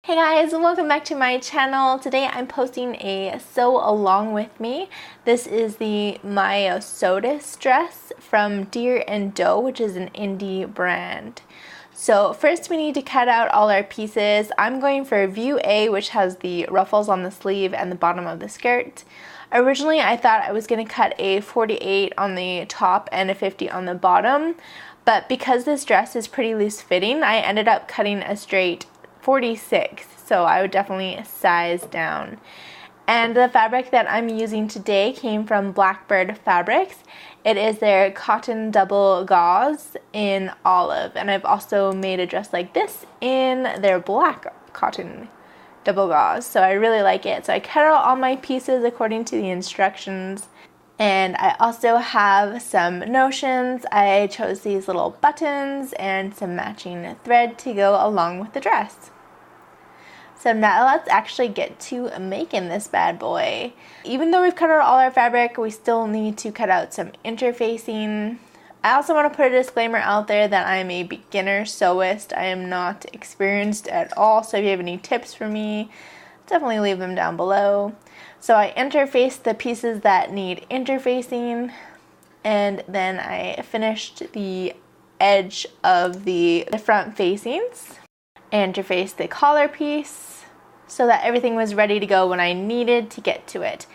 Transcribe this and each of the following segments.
Hey guys, welcome back to my channel. Today I'm posting a sew along with me. This is the Myosotis dress from Deer and Doe, which is an indie brand. So first we need to cut out all our pieces. I'm going for view A, which has the ruffles on the sleeve and the bottom of the skirt. Originally I thought I was going to cut a 48 on the top and a 50 on the bottom, but because this dress is pretty loose fitting, I ended up cutting a straight 46, so I would definitely size down. And the fabric that I'm using today came from Blackbird Fabrics. It is their cotton double gauze in olive, and I've also made a dress like this in their black cotton double gauze, so I really like it. So I cut out all my pieces according to the instructions. And I also have some notions. I chose these little buttons and some matching thread to go along with the dress. So now let's actually get to making this bad boy. Even though we've cut out all our fabric, we still need to cut out some interfacing. I also want to put a disclaimer out there that I'm a beginner sewist. I am not experienced at all, so if you have any tips for me, definitely leave them down below. So I interfaced the pieces that need interfacing, and then I finished the edge of the front facings. Interfaced the collar piece so that everything was ready to go when I needed to get to it.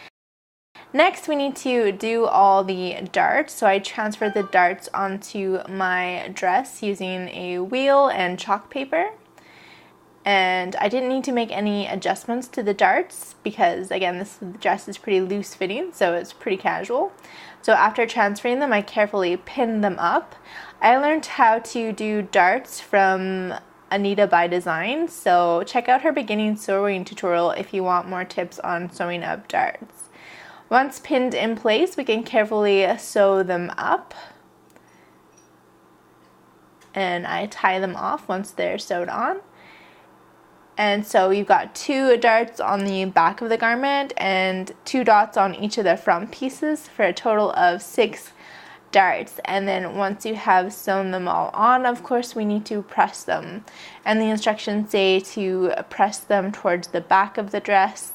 Next we need to do all the darts, so I transferred the darts onto my dress using a wheel and chalk paper. And I didn't need to make any adjustments to the darts because, again, this dress is pretty loose fitting, so it's pretty casual. So after transferring them, I carefully pinned them up. I learned how to do darts from Anita by Design, so check out her beginning sewing tutorial if you want more tips on sewing up darts. Once pinned in place, we can carefully sew them up. And I tie them off once they're sewed on. And so you've got 2 darts on the back of the garment and 2 dots on each of the front pieces for a total of 6 darts. And then once you have sewn them all on, of course, we need to press them. And the instructions say to press them towards the back of the dress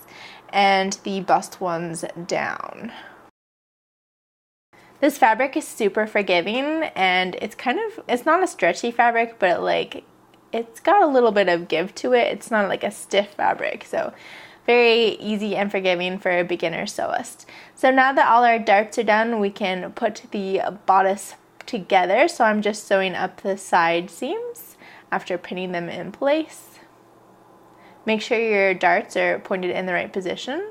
and the bust ones down. This fabric is super forgiving, and it's not a stretchy fabric, but it's got a little bit of give to it. It's not like a stiff fabric, so very easy and forgiving for a beginner sewist. So now that all our darts are done, we can put the bodice together. So I'm just sewing up the side seams after pinning them in place. Make sure your darts are pointed in the right position.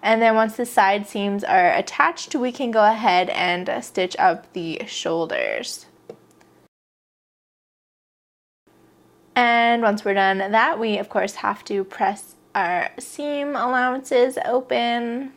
And then once the side seams are attached, we can go ahead and stitch up the shoulders. And once we're done that, we of course have to press our seam allowances open,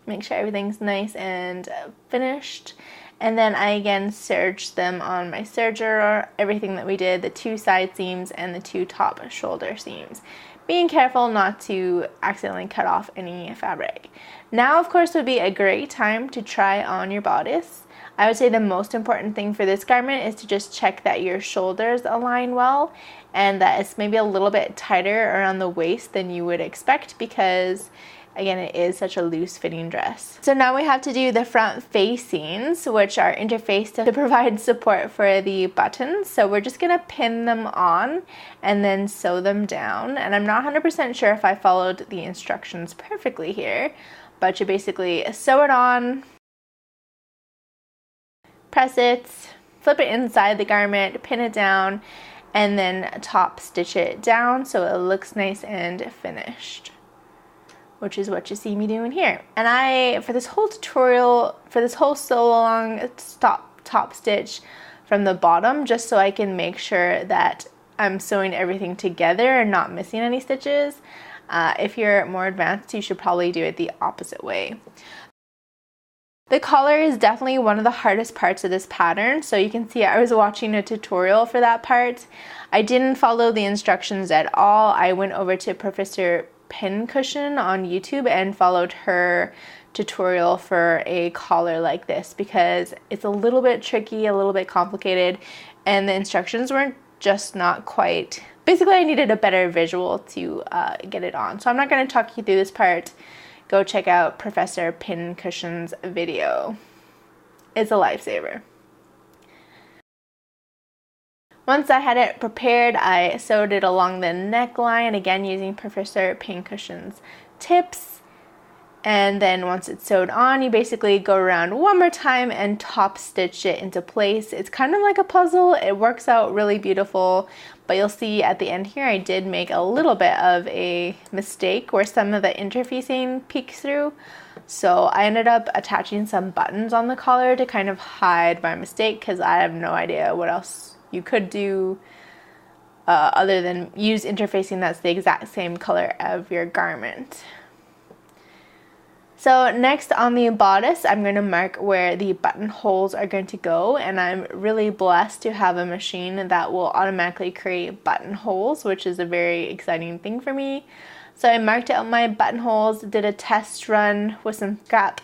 make sure everything's nice and finished. And then I again serged them on my serger, everything that we did, the 2 side seams and the 2 top shoulder seams. Being careful not to accidentally cut off any fabric. Now of course would be a great time to try on your bodice. I would say the most important thing for this garment is to just check that your shoulders align well and that it's maybe a little bit tighter around the waist than you would expect because, again, it is such a loose fitting dress. So now we have to do the front facings, which are interfaced to provide support for the buttons. So we're just going to pin them on and then sew them down. And I'm not 100% sure if I followed the instructions perfectly here, but you basically sew it on, press it, flip it inside the garment, pin it down, and then top stitch it down so it looks nice and finished, which is what you see me doing here. And I, for this whole tutorial, for this whole sew along, top stitch from the bottom just so I can make sure that I'm sewing everything together and not missing any stitches. If you're more advanced, you should probably do it the opposite way. The collar is definitely one of the hardest parts of this pattern, so you can see I was watching a tutorial for that part. I didn't follow the instructions at all. I went over to Professor Pincushion on YouTube and followed her tutorial for a collar like this because it's a little bit tricky, a little bit complicated, and the instructions weren't just not quite basically I needed a better visual to get it on. So I'm not going to talk you through this part. Go check out Professor Pincushion's video. It's a lifesaver. Once I had it prepared, I sewed it along the neckline, again using Professor Pincushion's tips. And then once it's sewed on, you basically go around one more time and top stitch it into place. It's kind of like a puzzle. It works out really beautiful, but you'll see at the end here I did make a little bit of a mistake where some of the interfacing peeks through. So I ended up attaching some buttons on the collar to kind of hide my mistake, because I have no idea what else you could do other than use interfacing that's the exact same color of your garment. So next on the bodice, I'm going to mark where the buttonholes are going to go, and I'm really blessed to have a machine that will automatically create buttonholes, which is a very exciting thing for me. So I marked out my buttonholes, did a test run with some scrap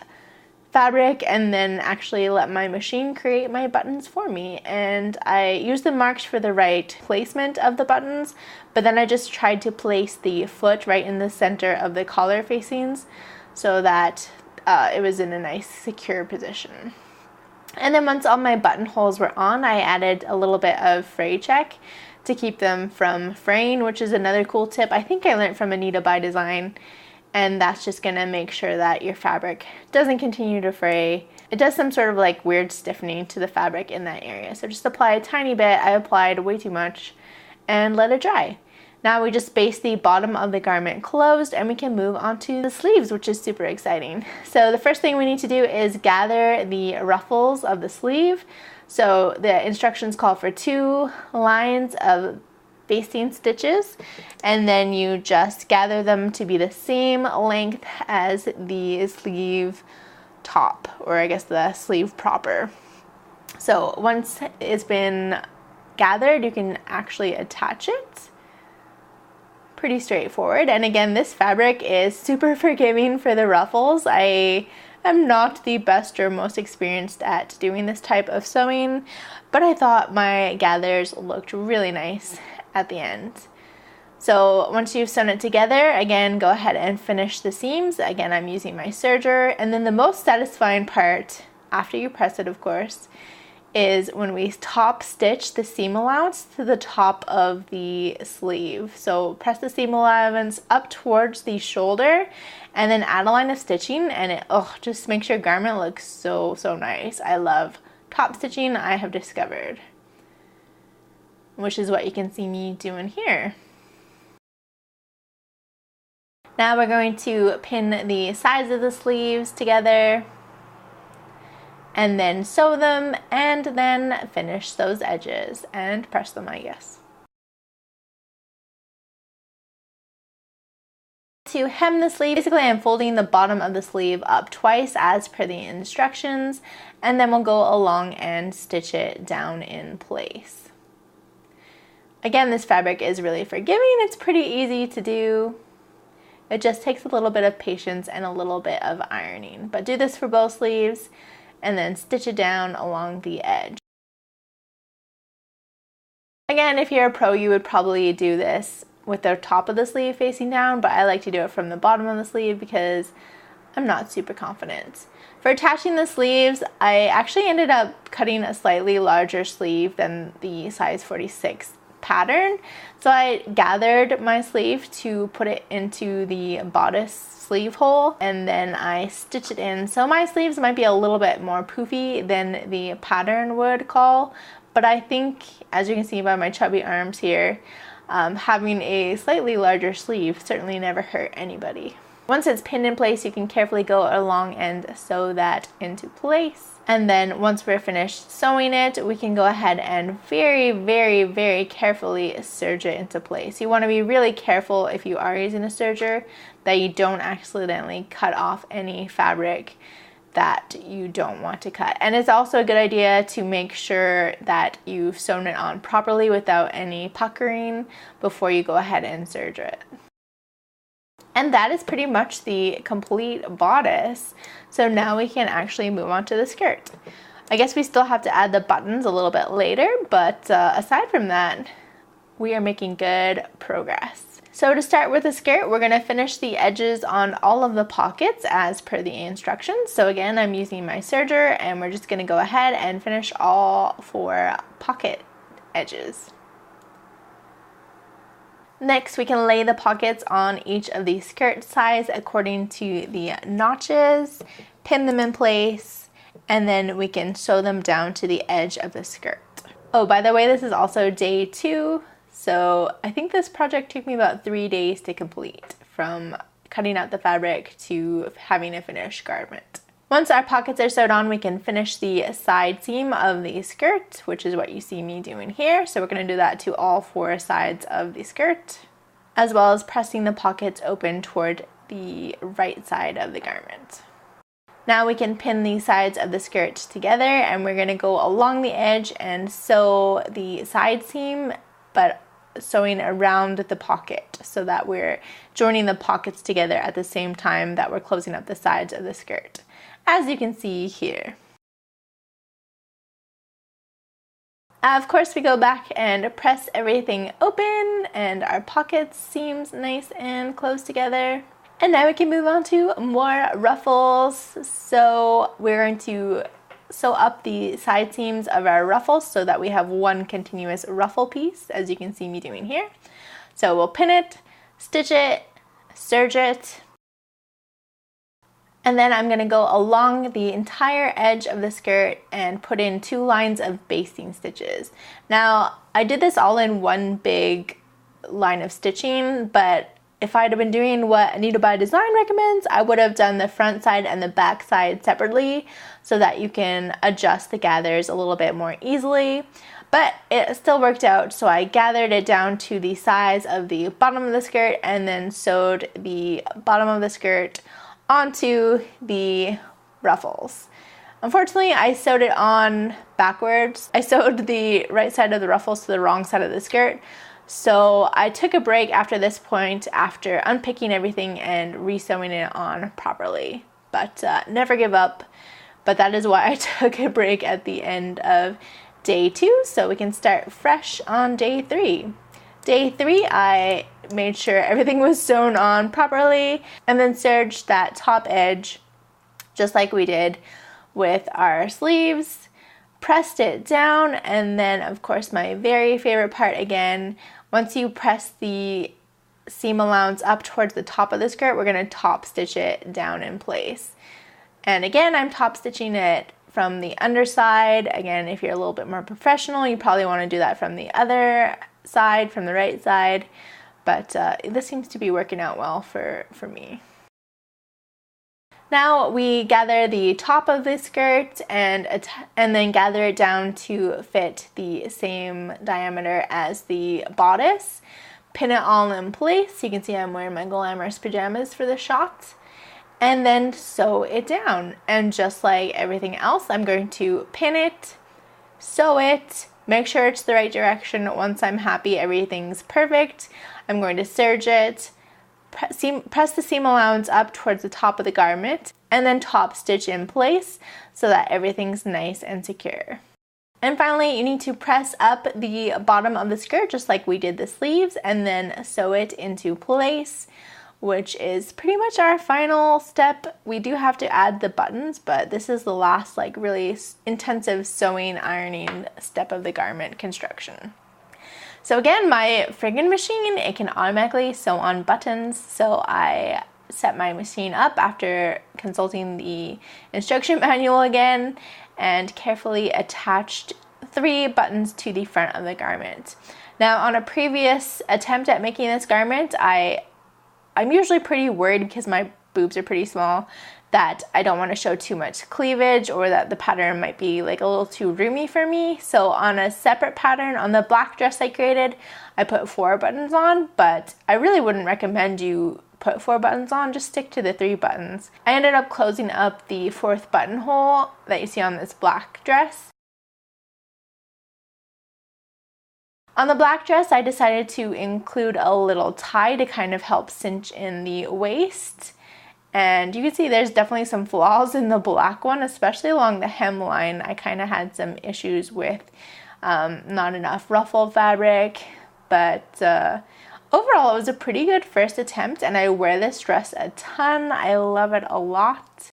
fabric, and then actually let my machine create my buttons for me. And I used the marks for the right placement of the buttons, but then I just tried to place the foot right in the center of the collar facings so that it was in a nice secure position. And then once all my buttonholes were on, I added a little bit of fray check to keep them from fraying, which is another cool tip I think I learned from Anita by Design. And that's just going to make sure that your fabric doesn't continue to fray. It does some sort of like weird stiffening to the fabric in that area. So just apply a tiny bit. I applied way too much and let it dry. Now we just baste the bottom of the garment closed, and we can move on to the sleeves, which is super exciting. So the first thing we need to do is gather the ruffles of the sleeve. So the instructions call for 2 lines of basting stitches, and then you just gather them to be the same length as the sleeve top, or I guess the sleeve proper. So once it's been gathered, you can actually attach it. Pretty straightforward. And again, this fabric is super forgiving for the ruffles. I am not the best or most experienced at doing this type of sewing, but I thought my gathers looked really nice at the end. So once you've sewn it together, again, go ahead and finish the seams. Again, I'm using my serger. And then the most satisfying part, after you press it of course, is when we top stitch the seam allowance to the top of the sleeve. So press the seam allowance up towards the shoulder and then add a line of stitching, and it just makes your garment look so nice. I love top stitching, I have discovered, which is what you can see me doing here. Now we're going to pin the sides of the sleeves together and then sew them, and then finish those edges and press them, I guess. To hem the sleeve, basically I'm folding the bottom of the sleeve up twice as per the instructions, and then we'll go along and stitch it down in place. Again, this fabric is really forgiving. It's pretty easy to do. It just takes a little bit of patience and a little bit of ironing. But do this for both sleeves and then stitch it down along the edge. Again, if you're a pro, you would probably do this with the top of the sleeve facing down, but I like to do it from the bottom of the sleeve because I'm not super confident. For attaching the sleeves, I actually ended up cutting a slightly larger sleeve than the size 46 pattern. So I gathered my sleeve to put it into the bodice sleeve hole, and then I stitched it in. So my sleeves might be a little bit more poofy than the pattern would call, but I think, as you can see by my chubby arms here, having a slightly larger sleeve certainly never hurt anybody. Once it's pinned in place, you can carefully go along and sew that into place. And then once we're finished sewing it, we can go ahead and very carefully serge it into place. You want to be really careful if you are using a serger that you don't accidentally cut off any fabric that you don't want to cut. And it's also a good idea to make sure that you've sewn it on properly without any puckering before you go ahead and serge it. And that is pretty much the complete bodice. So now we can actually move on to the skirt. I guess we still have to add the buttons a little bit later, but aside from that, we are making good progress. So to start with the skirt, we're going to finish the edges on all of the pockets as per the instructions. So again, I'm using my serger, and we're just going to go ahead and finish all 4 pocket edges. Next, we can lay the pockets on each of the skirt sides according to the notches, pin them in place, and then we can sew them down to the edge of the skirt. Oh, by the way, this is also day 2, so I think this project took me about 3 days to complete, from cutting out the fabric to having a finished garment. Once our pockets are sewed on, we can finish the side seam of the skirt, which is what you see me doing here. So we're going to do that to all 4 sides of the skirt, as well as pressing the pockets open toward the right side of the garment. Now we can pin the sides of the skirt together, and we're going to go along the edge and sew the side seam, but sewing around the pocket so that we're joining the pockets together at the same time that we're closing up the sides of the skirt, as you can see here. Of course, we go back and press everything open, and our pockets seems nice and close together. And now we can move on to more ruffles. So we're going to sew up the side seams of our ruffles so that we have one continuous ruffle piece, as you can see me doing here. So we'll pin it, stitch it, serge it, and then I'm going to go along the entire edge of the skirt and put in 2 lines of basting stitches. Now, I did this all in one big line of stitching, but if I'd have been doing what Anita by Design recommends, I would have done the front side and the back side separately so that you can adjust the gathers a little bit more easily. But it still worked out, so I gathered it down to the size of the bottom of the skirt and then sewed the bottom of the skirt onto the ruffles. Unfortunately, I sewed it on backwards. I sewed the right side of the ruffles to the wrong side of the skirt. So I took a break after this point, after unpicking everything and resewing it on properly. But never give up. But that is why I took a break at the end of day 2, so we can start fresh on day 3. Day 3, I made sure everything was sewn on properly, and then serged that top edge just like we did with our sleeves. Pressed it down, and then of course my very favorite part again, once you press the seam allowance up towards the top of the skirt, we're going to top stitch it down in place. And again, I'm top stitching it from the underside. Again, if you're a little bit more professional, you probably want to do that from the other side, from the right side, but this seems to be working out well for me. Now we gather the top of the skirt and then gather it down to fit the same diameter as the bodice. Pin it all in place. You can see I'm wearing my glamorous pajamas for the shot. And then sew it down. And just like everything else, I'm going to pin it, sew it, make sure it's the right direction. Once I'm happy everything's perfect, I'm going to serge it, press the seam allowance up towards the top of the garment, and then top stitch in place so that everything's nice and secure. And finally, you need to press up the bottom of the skirt just like we did the sleeves, and then sew it into place, which is pretty much our final step. We do have to add the buttons, but this is the last like really intensive sewing, ironing step of the garment construction. So again, my friggin' machine, it can automatically sew on buttons, so I set my machine up after consulting the instruction manual again and carefully attached 3 buttons to the front of the garment. Now on a previous attempt at making this garment, I'm usually pretty worried because my boobs are pretty small that I don't want to show too much cleavage or that the pattern might be like a little too roomy for me. So on a separate pattern, on the black dress I created, I put 4 buttons on, but I really wouldn't recommend you put 4 buttons on, just stick to the 3 buttons. I ended up closing up the 4th buttonhole that you see on this black dress. On the black dress, I decided to include a little tie to kind of help cinch in the waist. And you can see there's definitely some flaws in the black one, especially along the hemline. I kind of had some issues with not enough ruffle fabric, but overall it was a pretty good first attempt, and I wear this dress a ton. I love it a lot.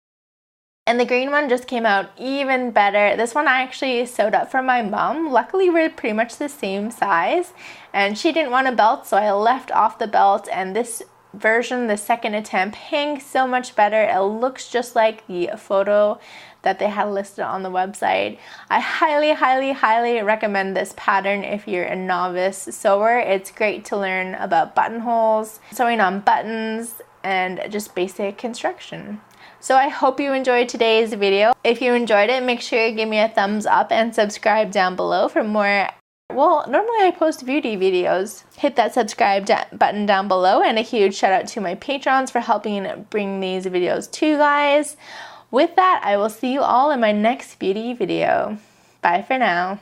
And the green one just came out even better. This one I actually sewed up for my mom. Luckily we're pretty much the same size, and she didn't want a belt, so I left off the belt, and this version, the second attempt, hangs so much better. It looks just like the photo that they had listed on the website. I highly recommend this pattern if you're a novice sewer. It's great to learn about buttonholes, sewing on buttons, and just basic construction. So I hope you enjoyed today's video. If you enjoyed it, make sure you give me a thumbs up and subscribe down below for more. Well, normally I post beauty videos. Hit that subscribe button down below, and a huge shout out to my patrons for helping bring these videos to you guys. With that, I will see you all in my next beauty video. Bye for now.